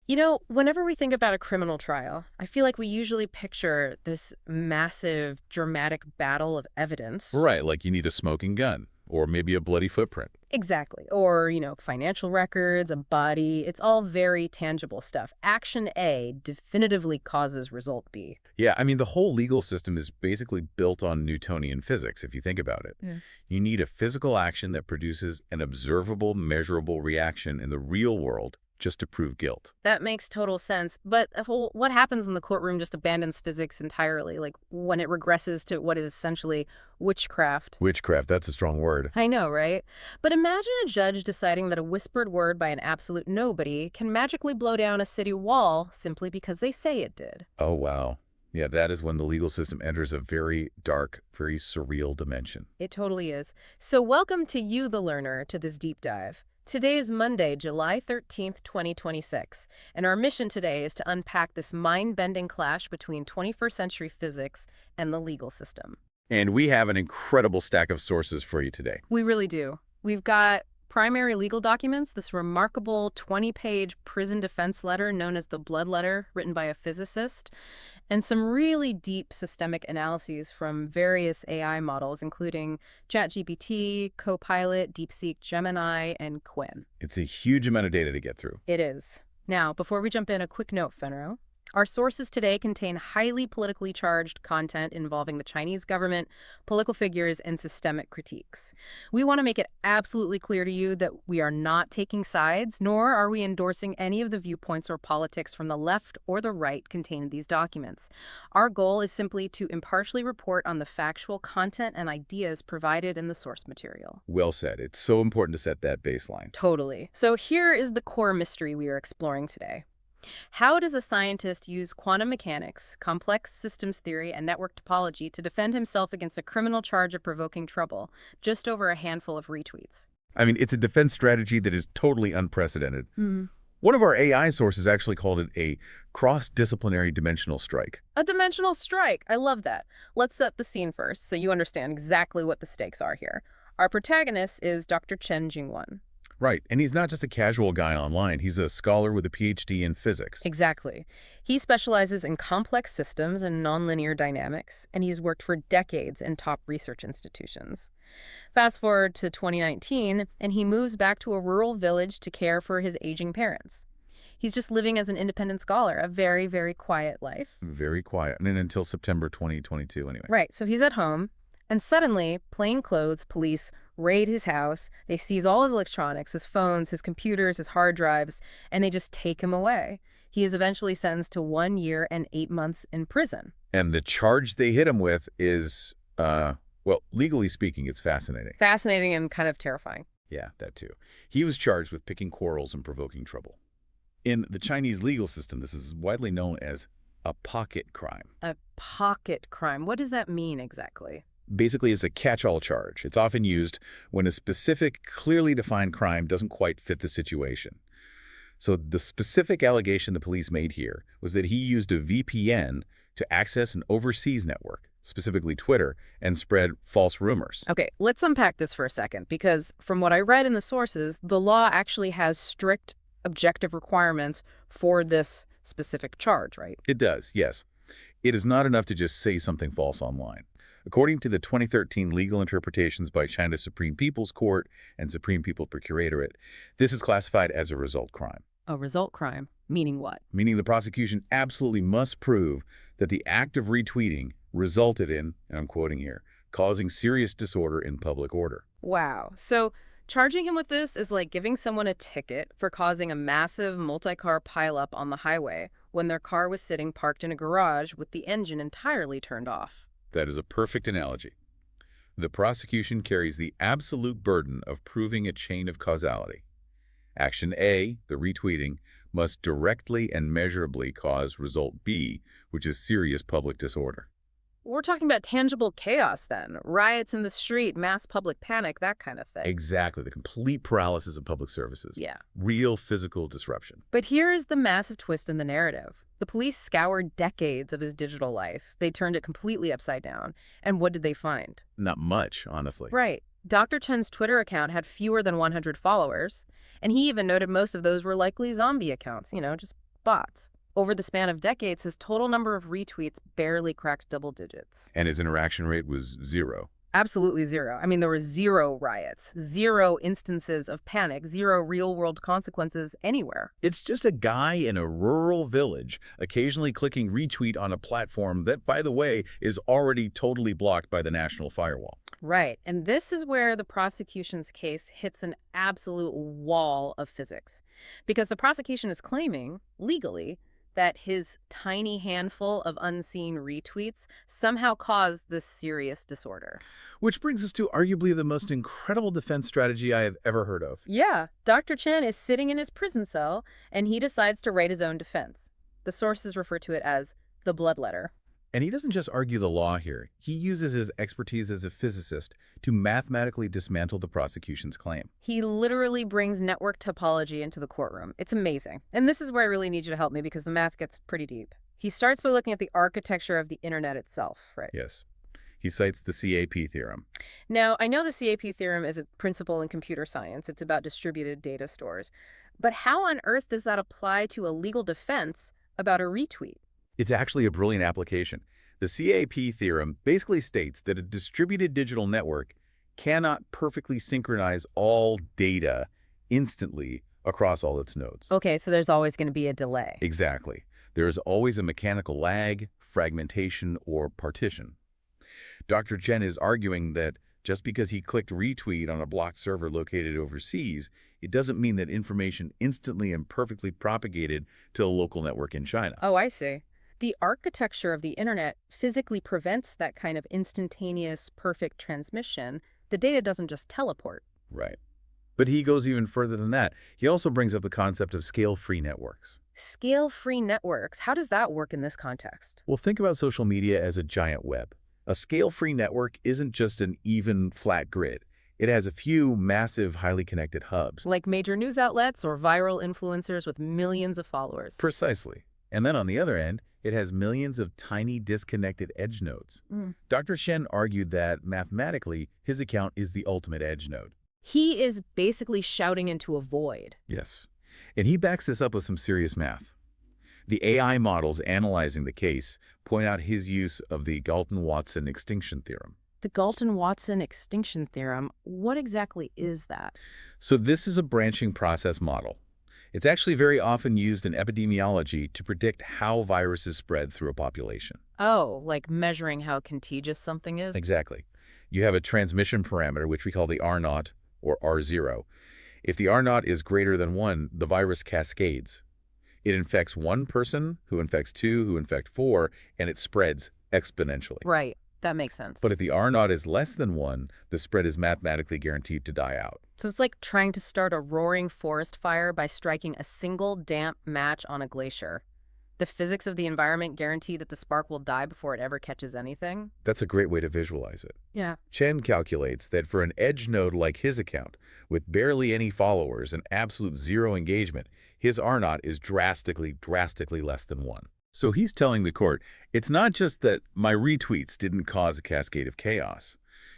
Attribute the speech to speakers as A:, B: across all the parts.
A: You know, whenever we think about a criminal trial, I feel like we usually picture this massive, dramatic battle of evidence.
B: Right, like you need a smoking gun or maybe a bloody footprint.
A: Exactly. Or, financial records, a body. It's all very tangible stuff. Action A definitively causes result B.
B: Yeah, I mean, the whole legal system is basically built on Newtonian physics, if you think about it.
A: Yeah.
B: You need a physical action that produces an observable, measurable reaction in the real world just to prove guilt.
A: That makes total sense. But what happens when the courtroom just abandons physics entirely? Like when it regresses to what is essentially witchcraft?
B: Witchcraft, that's a strong word.
A: I know, right? But imagine a judge deciding that a whispered word by an absolute nobody can magically blow down a city wall simply because they say it did.
B: Oh, wow. Yeah, that is when the legal system enters a very dark, very surreal dimension.
A: It totally is. So welcome to you, the learner, to this deep dive. Today is Monday, July 13th, 2026, and our mission today is to unpack this mind-bending clash between 21st century physics and the legal system.
B: And we have an incredible stack of sources for you today.
A: We really do. We've got primary legal documents, this remarkable 20-page prison defense letter known as the Blood Letter, written by a physicist, and some really deep systemic analyses from various AI models, including ChatGPT, Copilot, DeepSeek, Gemini, and Quinn.
B: It's a huge amount of data to get through.
A: It is. Now, before we jump in, a quick note, Fenro. Our sources today contain highly politically charged content involving the Chinese government, political figures, and systemic critiques. We want to make it absolutely clear to you that we are not taking sides, nor are we endorsing any of the viewpoints or politics from the left or the right contained in these documents. Our goal is simply to impartially report on the factual content and ideas provided in the source material.
B: Well said. It's so important to set that baseline.
A: Totally. So here is the core mystery we are exploring today. How does a scientist use quantum mechanics, complex systems theory, and network topology to defend himself against a criminal charge of provoking trouble, just over a handful of retweets?
B: I mean, it's a defense strategy that is totally unprecedented. One of our AI sources actually called it a cross-disciplinary dimensional strike.
A: A dimensional strike. I love that. Let's set the scene first so you understand exactly what the stakes are here. Our protagonist is Dr. Chen Jingwen.
B: Right, and he's not just a casual guy online. He's a scholar with a PhD in physics.
A: Exactly. He specializes in complex systems and nonlinear dynamics, and he's worked for decades in top research institutions. Fast forward to 2019, and he moves back to a rural village to care for his aging parents. He's just living as an independent scholar, a very, very quiet life.
B: Very quiet, and until September 2022 anyway.
A: Right, so he's at home, and suddenly, plainclothes police raid his house. They seize all his electronics, his phones, his computers, his hard drives, and they just take him away. He is eventually sentenced to 1 year and 8 months in prison.
B: And the charge they hit him with is, well, legally speaking, it's fascinating.
A: Fascinating and kind of terrifying.
B: Yeah, that too. He was charged with picking quarrels and provoking trouble. In the Chinese legal system, this is widely known as a pocket crime.
A: A pocket crime. What does that mean exactly?
B: Basically, it's a catch-all charge. It's often used when a specific, clearly defined crime doesn't quite fit the situation. So the specific allegation the police made here was that he used a VPN to access an overseas network, specifically Twitter, and spread false rumors.
A: Okay, let's unpack this for a second, because from what I read in the sources, the law actually has strict objective requirements for this specific charge, right?
B: It does, yes. It is not enough to just say something false online. According to the 2013 legal interpretations by China's Supreme People's Court and Supreme People's Procuratorate, this is classified as a result crime.
A: A result crime? Meaning what?
B: Meaning the prosecution absolutely must prove that the act of retweeting resulted in, and I'm quoting here, causing serious disorder in public order.
A: Wow. So charging him with this is like giving someone a ticket for causing a massive multi-car pileup on the highway when their car was sitting parked in a garage with the engine entirely turned off.
B: That is a perfect analogy. The prosecution carries the absolute burden of proving a chain of causality. Action A, the retweeting, must directly and measurably cause result B, which is serious public disorder.
A: We're talking about tangible chaos then. Riots in the street, mass public panic, that kind of thing.
B: Exactly, the complete paralysis of public services.
A: Yeah.
B: Real physical disruption.
A: But here is the massive twist in the narrative. The police scoured decades of his digital life. They turned it completely upside down. And what did they find?
B: Not much, honestly.
A: Right. Dr. Chen's Twitter account had fewer than 100 followers, and he even noted most of those were likely zombie accounts, just bots. Over the span of decades, his total number of retweets barely cracked double digits.
B: And his interaction rate was 0.
A: Absolutely zero. I mean, there were zero riots, zero instances of panic, zero real-world consequences anywhere.
B: It's just a guy in a rural village occasionally clicking retweet on a platform that, by the way, is already totally blocked by the national firewall.
A: Right. And this is where the prosecution's case hits an absolute wall of physics. Because the prosecution is claiming, legally, that his tiny handful of unseen retweets somehow caused this serious disorder.
B: Which brings us to arguably the most incredible defense strategy I have ever heard of.
A: Yeah, Dr. Chen is sitting in his prison cell, and he decides to write his own defense. The sources refer to it as the blood letter.
B: And he doesn't just argue the law here. He uses his expertise as a physicist to mathematically dismantle the prosecution's claim.
A: He literally brings network topology into the courtroom. It's amazing. And this is where I really need you to help me because the math gets pretty deep. He starts by looking at the architecture of the internet itself, right?
B: Yes. He cites the CAP theorem.
A: Now, I know the CAP theorem is a principle in computer science. It's about distributed data stores. But how on earth does that apply to a legal defense about a retweet?
B: It's actually a brilliant application. The CAP theorem basically states that a distributed digital network cannot perfectly synchronize all data instantly across all its nodes.
A: Okay, so there's always going to be a delay.
B: Exactly. There is always a mechanical lag, fragmentation, or partition. Dr. Chen is arguing that just because he clicked retweet on a blocked server located overseas, it doesn't mean that information instantly and perfectly propagated to a local network in China.
A: Oh, I see. The architecture of the internet physically prevents that kind of instantaneous, perfect transmission. The data doesn't just teleport.
B: Right. But he goes even further than that. He also brings up the concept of scale-free networks.
A: Scale-free networks, how does that work in this context?
B: Well, think about social media as a giant web. A scale-free network isn't just an even, flat grid. It has a few massive, highly connected hubs.
A: Like major news outlets or viral influencers with millions of followers.
B: Precisely. And then on the other end, it has millions of tiny disconnected edge nodes. Dr. Chen argued that, mathematically, his account is the ultimate edge node.
A: He is basically shouting into a void.
B: Yes. And he backs this up with some serious math. The AI models analyzing the case point out his use of the Galton-Watson extinction theorem.
A: The Galton-Watson extinction theorem, what exactly is that?
B: So this is a branching process model. It's actually very often used in epidemiology to predict how viruses spread through a population.
A: Oh, like measuring how contagious something is?
B: Exactly. You have a transmission parameter, which we call the R0 or R0. If the R0 is greater than 1, the virus cascades. It infects one person, who infects two, who infect four, and it spreads exponentially.
A: Right. That makes sense.
B: But if the R0 is less than 1, the spread is mathematically guaranteed to die out.
A: So it's like trying to start a roaring forest fire by striking a single damp match on a glacier. The physics of the environment guarantee that the spark will die before it ever catches anything.
B: That's a great way to visualize it.
A: Yeah.
B: Chen calculates that for an edge node like his account, with barely any followers and absolute zero engagement, his R0 is drastically less than 1. So he's telling the court, it's not just that my retweets didn't cause a cascade of chaos.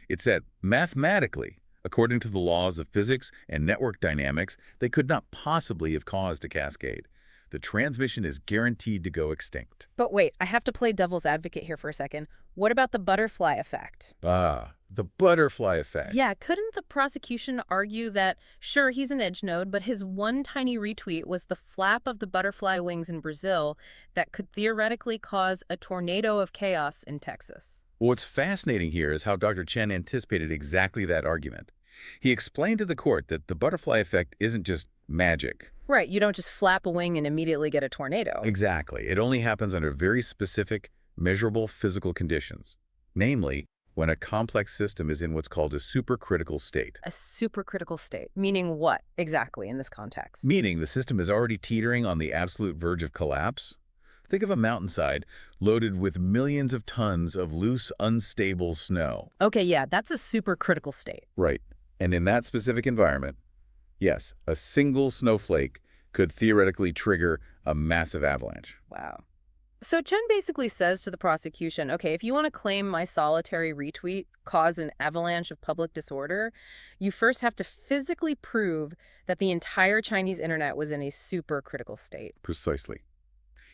B: It's that mathematically, according to the laws of physics and network dynamics, they could not possibly have caused a cascade. The transmission is guaranteed to go extinct.
A: But wait, I have to play devil's advocate here for a second. What about the butterfly effect?
B: The butterfly effect.
A: Yeah, couldn't the prosecution argue that, sure, he's an edge node, but his one tiny retweet was the flap of the butterfly wings in Brazil that could theoretically cause a tornado of chaos in Texas?
B: What's fascinating here is how Dr. Chen anticipated exactly that argument. He explained to the court that the butterfly effect isn't just magic.
A: Right, you don't just flap a wing and immediately get a tornado.
B: Exactly. It only happens under very specific, measurable physical conditions. Namely, when a complex system is in what's called a supercritical state.
A: A supercritical state, meaning what exactly in this context?
B: Meaning the system is already teetering on the absolute verge of collapse. Think of a mountainside loaded with millions of tons of loose, unstable snow.
A: Okay, yeah, that's a supercritical state.
B: Right. And in that specific environment, yes, a single snowflake could theoretically trigger a massive avalanche.
A: Wow. So Chen basically says to the prosecution, okay, if you want to claim my solitary retweet caused an avalanche of public disorder, you first have to physically prove that the entire Chinese internet was in a supercritical state.
B: Precisely.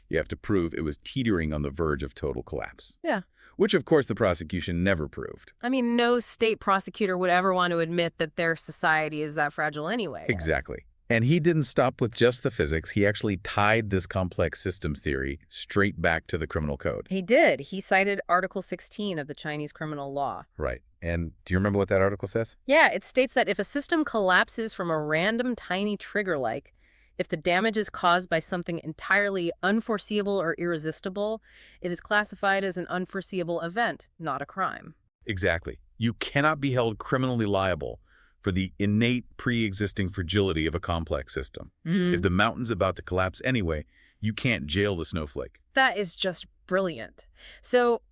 B: You have to prove it was teetering on the verge of total collapse.
A: Yeah.
B: Which, of course, the prosecution never proved.
A: I mean, no state prosecutor would ever want to admit that their society is that fragile anyway.
B: Exactly. And he didn't stop with just the physics. He actually tied this complex systems theory straight back to the criminal code.
A: He did. He cited Article 16 of the Chinese criminal law.
B: Right. And do you remember what that article says?
A: Yeah, it states that if a system collapses from a random tiny trigger, like if the damage is caused by something entirely unforeseeable or irresistible, it is classified as an unforeseeable event, not a crime.
B: Exactly. You cannot be held criminally liable for the innate pre-existing fragility of a complex system. If the mountain's about to collapse anyway, you can't jail the snowflake.
A: That is just brilliant. So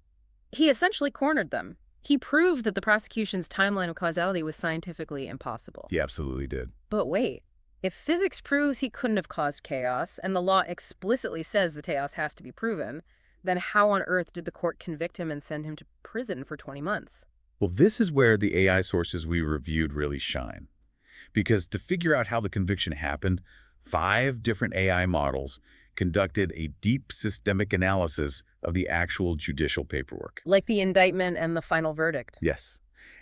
A: he essentially cornered them. He proved that the prosecution's timeline of causality was scientifically impossible.
B: He absolutely did.
A: But wait, if physics proves he couldn't have caused chaos, and the law explicitly says the chaos has to be proven, then how on earth did the court convict him and send him to prison for 20 months?
B: Well, this is where the AI sources we reviewed really shine. Because to figure out how the conviction happened, 5 different AI models conducted a deep systemic analysis of the actual judicial paperwork.
A: Like the indictment and the final verdict.
B: Yes.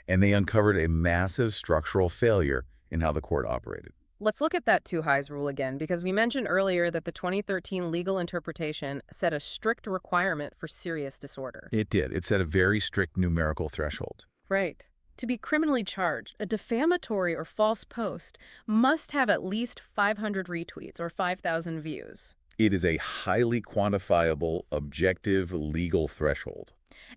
B: And they uncovered a massive structural failure in how the court operated.
A: Let's look at that two highs rule again, because we mentioned earlier that the 2013 legal interpretation set a strict requirement for serious disorder.
B: It did. It set a very strict numerical threshold.
A: Right. To be criminally charged, a defamatory or false post must have at least 500 retweets or 5,000 views.
B: It is a highly quantifiable, objective, legal threshold.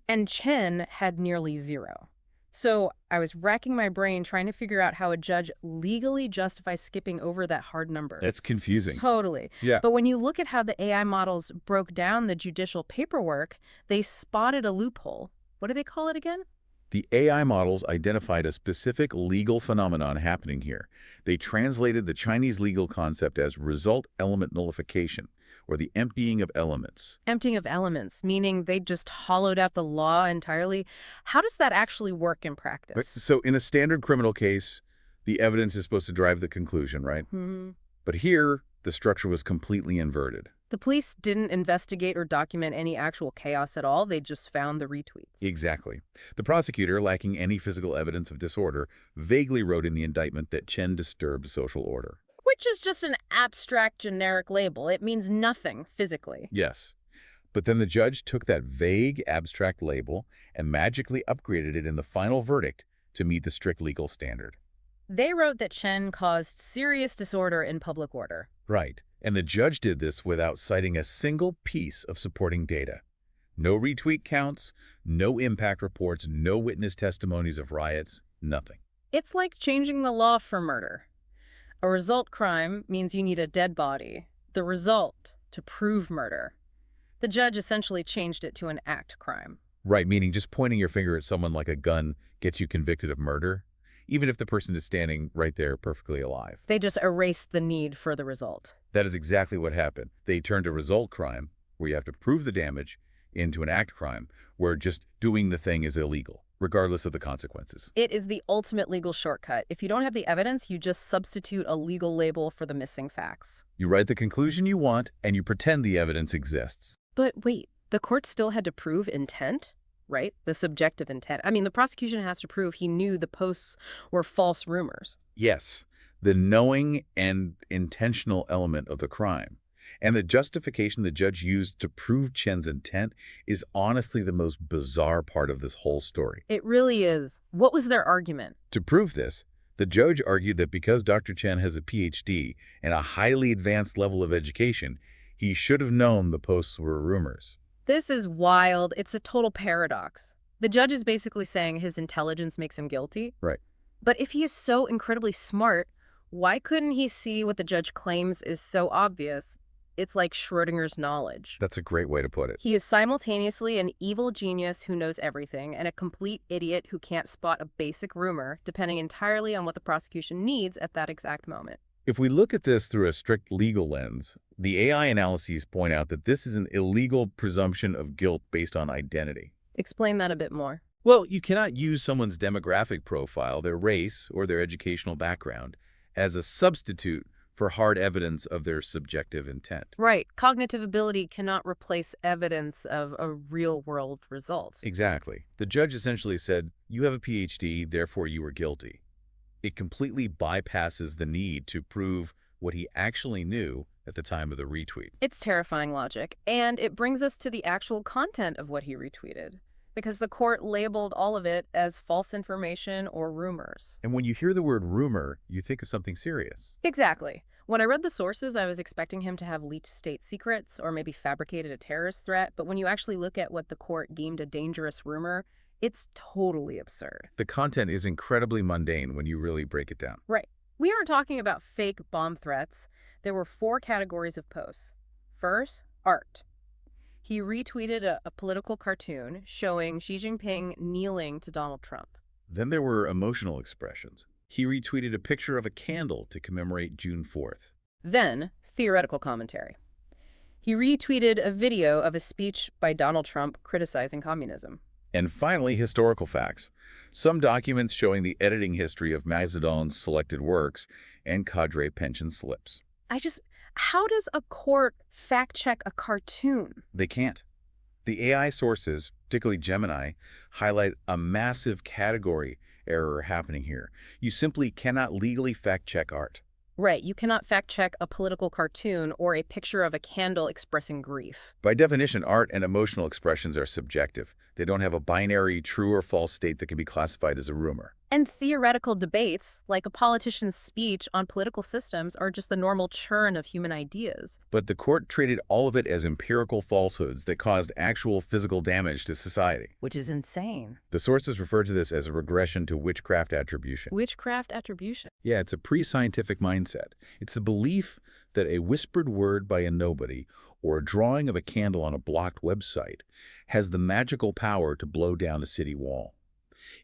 A: And Chen had nearly 0. So I was racking my brain trying to figure out how a judge legally justifies skipping over that hard number.
B: That's confusing.
A: Totally.
B: Yeah.
A: But when you look at how the AI models broke down the judicial paperwork, they spotted a loophole. What do they call it again?
B: The AI models identified a specific legal phenomenon happening here. They translated the Chinese legal concept as result element nullification, or the emptying of elements.
A: Emptying of elements, meaning they just hollowed out the law entirely. How does that actually work in practice?
B: So in a standard criminal case, the evidence is supposed to drive the conclusion, right? But here, the structure was completely inverted.
A: The police didn't investigate or document any actual chaos at all. They just found the retweets.
B: Exactly. The prosecutor, lacking any physical evidence of disorder, vaguely wrote in the indictment that Chen disturbed social order.
A: Which is just an abstract, generic label. It means nothing physically.
B: Yes. But then the judge took that vague, abstract label and magically upgraded it in the final verdict to meet the strict legal standard.
A: They wrote that Chen caused serious disorder in public order.
B: Right. And the judge did this without citing a single piece of supporting data. No retweet counts, no impact reports, no witness testimonies of riots, nothing.
A: It's like changing the law for murder. A result crime means you need a dead body. The result to prove murder. The judge essentially changed it to an act crime.
B: Right, meaning just pointing your finger at someone like a gun gets you convicted of murder, even if the person is standing right there perfectly alive.
A: They just erased the need for the result.
B: That is exactly what happened. They turned a result crime, where you have to prove the damage, into an act crime, where just doing the thing is illegal, regardless of the consequences.
A: It is the ultimate legal shortcut. If you don't have the evidence, you just substitute a legal label for the missing facts.
B: You write the conclusion you want, and you pretend the evidence exists.
A: But wait, the court still had to prove intent? Right? The subjective intent. I mean, the prosecution has to prove he knew the posts were false rumors.
B: Yes, the knowing and intentional element of the crime. And the justification the judge used to prove Chen's intent is honestly the most bizarre part of this whole story.
A: It really is. What was their argument?
B: To prove this, the judge argued that because Dr. Chen has a PhD and a highly advanced level of education, he should have known the posts were rumors.
A: This is wild. It's a total paradox. The judge is basically saying his intelligence makes him guilty.
B: Right.
A: But if he is so incredibly smart, why couldn't he see what the judge claims is so obvious? It's like Schrodinger's knowledge.
B: That's a great way to put it.
A: He is simultaneously an evil genius who knows everything and a complete idiot who can't spot a basic rumor, depending entirely on what the prosecution needs at that exact moment.
B: If we look at this through a strict legal lens, the AI analyses point out that this is an illegal presumption of guilt based on identity.
A: Explain that a bit more.
B: Well, you cannot use someone's demographic profile, their race, or their educational background as a substitute for hard evidence of their subjective intent.
A: Right. Cognitive ability cannot replace evidence of a real-world result.
B: Exactly. The judge essentially said, you have a PhD, therefore you are guilty. It completely bypasses the need to prove what he actually knew at the time of the retweet.
A: It's terrifying logic, and it brings us to the actual content of what he retweeted, because the court labeled all of it as false information or rumors.
B: And when you hear the word rumor, you think of something serious.
A: Exactly. When I read the sources, I was expecting him to have leaked state secrets or maybe fabricated a terrorist threat, but when you actually look at what the court deemed a dangerous rumor, it's totally absurd.
B: The content is incredibly mundane when you really break it down.
A: Right. We aren't talking about fake bomb threats. There were 4 categories of posts. First, art. He retweeted a political cartoon showing Xi Jinping kneeling to Donald Trump.
B: Then there were emotional expressions. He retweeted a picture of a candle to commemorate June 4th.
A: Then, theoretical commentary. He retweeted a video of a speech by Donald Trump criticizing communism.
B: And finally, historical facts. Some documents showing the editing history of Mao Zedong's selected works and cadre pension slips.
A: How does a court fact-check a cartoon?
B: They can't. The AI sources, particularly Gemini, highlight a massive category error happening here. You simply cannot legally fact-check art.
A: Right, you cannot fact-check a political cartoon or a picture of a candle expressing grief.
B: By definition, art and emotional expressions are subjective. They don't have a binary true or false state that can be classified as a rumor.
A: And theoretical debates, like a politician's speech on political systems, are just the normal churn of human ideas.
B: But the court treated all of it as empirical falsehoods that caused actual physical damage to society.
A: Which is insane.
B: The sources refer to this as a regression to witchcraft attribution.
A: Witchcraft attribution.
B: Yeah, it's a pre-scientific mindset. It's the belief that a whispered word by a nobody or a drawing of a candle on a blocked website has the magical power to blow down a city wall.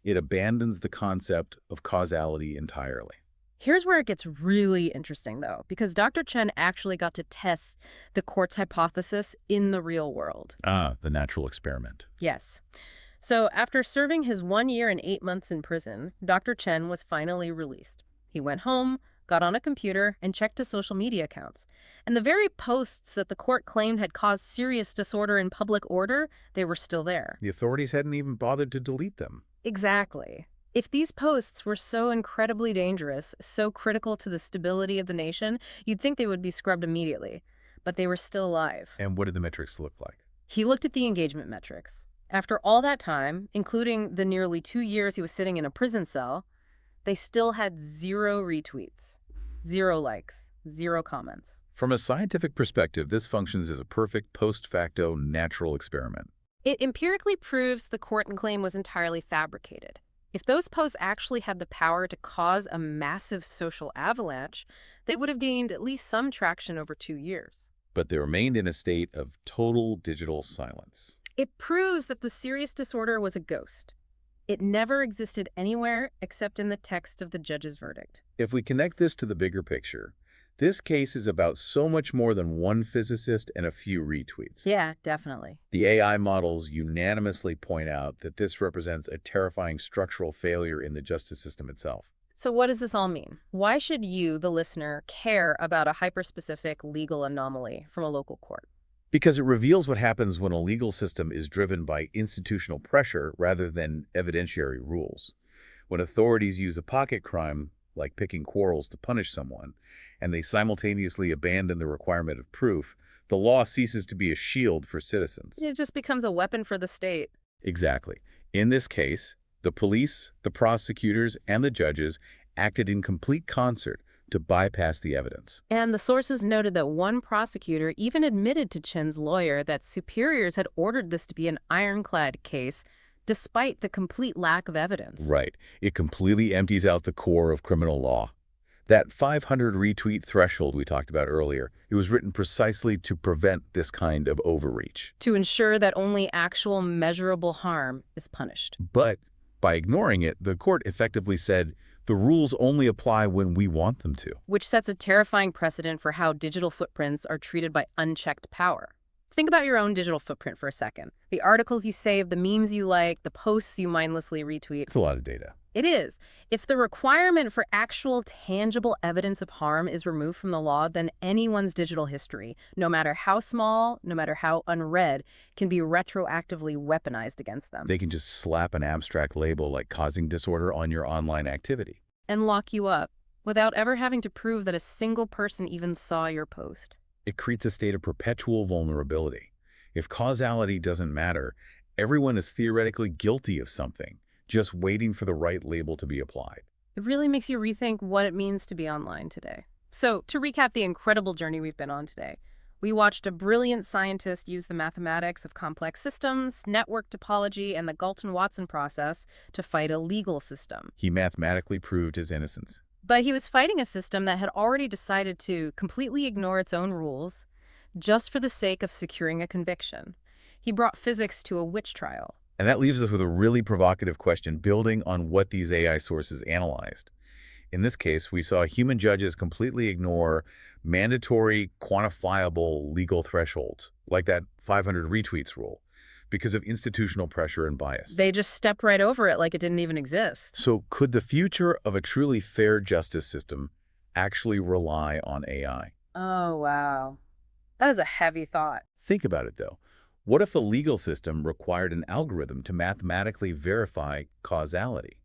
B: It abandons the concept of causality entirely.
A: Here's where it gets really interesting, though, because Dr. Chen actually got to test the court's hypothesis in the real world.
B: Ah, the natural experiment.
A: Yes. So after serving his 1 year and 8 months in prison, Dr. Chen was finally released. He went home, got on a computer, and checked his social media accounts. And the very posts that the court claimed had caused serious disorder in public order, they were still there.
B: The authorities hadn't even bothered to delete them.
A: Exactly. If these posts were so incredibly dangerous, so critical to the stability of the nation, you'd think they would be scrubbed immediately. But they were still alive.
B: And what did the metrics look like?
A: He looked at the engagement metrics. After all that time, including the nearly 2 years he was sitting in a prison cell, they still had 0 retweets, 0 likes, 0 comments.
B: From a scientific perspective, this functions as a perfect post-facto natural experiment.
A: It empirically proves the court claim was entirely fabricated. If those posts actually had the power to cause a massive social avalanche, they would have gained at least some traction over 2 years.
B: But they remained in a state of total digital silence.
A: It proves that the serious disorder was a ghost. It never existed anywhere except in the text of the judge's verdict.
B: If we connect this to the bigger picture, this case is about so much more than one physicist and a few retweets.
A: Yeah, definitely.
B: The AI models unanimously point out that this represents a terrifying structural failure in the justice system itself.
A: So what does this all mean? Why should you, the listener, care about a hyperspecific legal anomaly from a local court?
B: Because it reveals what happens when a legal system is driven by institutional pressure rather than evidentiary rules. When authorities use a pocket crime, like picking quarrels to punish someone, and they simultaneously abandon the requirement of proof, the law ceases to be a shield for citizens.
A: It just becomes a weapon for the state.
B: Exactly. In this case, the police, the prosecutors, and the judges acted in complete concert to bypass the evidence.
A: And the sources noted that one prosecutor even admitted to Chen's lawyer that superiors had ordered this to be an ironclad case, despite the complete lack of evidence.
B: Right. It completely empties out the core of criminal law. That 500 retweet threshold we talked about earlier, it was written precisely to prevent this kind of overreach.
A: To ensure that only actual measurable harm is punished.
B: But by ignoring it, the court effectively said, the rules only apply when we want them to.
A: Which sets a terrifying precedent for how digital footprints are treated by unchecked power. Think about your own digital footprint for a second. The articles you save, the memes you like, the posts you mindlessly retweet.
B: It's a lot of data.
A: It is. If the requirement for actual tangible evidence of harm is removed from the law, then anyone's digital history, no matter how small, no matter how unread, can be retroactively weaponized against them
B: They can just slap an abstract label like causing disorder on your online activity.
A: and lock you up without ever having to prove that a single person even saw your post.
B: It creates a state of perpetual vulnerability. If causality doesn't matter, everyone is theoretically guilty of something, just waiting for the right label to be applied.
A: It really makes you rethink what it means to be online today. So, to recap the incredible journey we've been on today, we watched a brilliant scientist use the mathematics of complex systems, network topology, and the Galton-Watson process to fight a legal system.
B: He mathematically proved his innocence.
A: But he was fighting a system that had already decided to completely ignore its own rules just for the sake of securing a conviction. He brought physics to a witch trial.
B: And that leaves us with a really provocative question building on what these AI sources analyzed. In this case, we saw human judges completely ignore mandatory, quantifiable legal thresholds, like that 500 retweets rule, because of institutional pressure and bias.
A: They just stepped right over it like it didn't even exist.
B: So could the future of a truly fair justice system actually rely on AI?
A: Oh, wow. That is a heavy thought.
B: Think about it, though. What if the legal system required an algorithm to mathematically verify causality?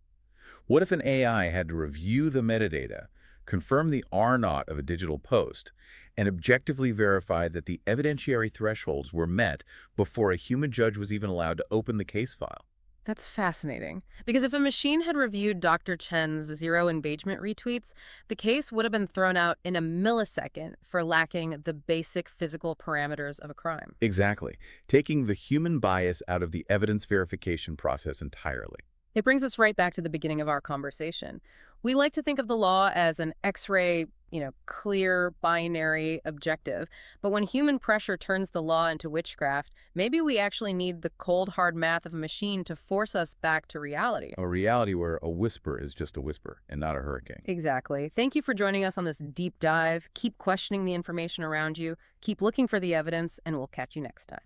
B: What if an AI had to review the metadata, confirm the R0 of a digital post, and objectively verify that the evidentiary thresholds were met before a human judge was even allowed to open the case file?
A: That's fascinating. Because if a machine had reviewed Dr. Chen's zero engagement retweets, the case would have been thrown out in a millisecond for lacking the basic physical parameters of a crime.
B: Exactly, taking the human bias out of the evidence verification process entirely.
A: It brings us right back to the beginning of our conversation. We like to think of the law as an X-ray, clear, binary, objective. But when human pressure turns the law into witchcraft, maybe we actually need the cold, hard math of a machine to force us back to reality.
B: A reality where a whisper is just a whisper and not a hurricane.
A: Exactly. Thank you for joining us on this deep dive. Keep questioning the information around you, keep looking for the evidence, and we'll catch you next time.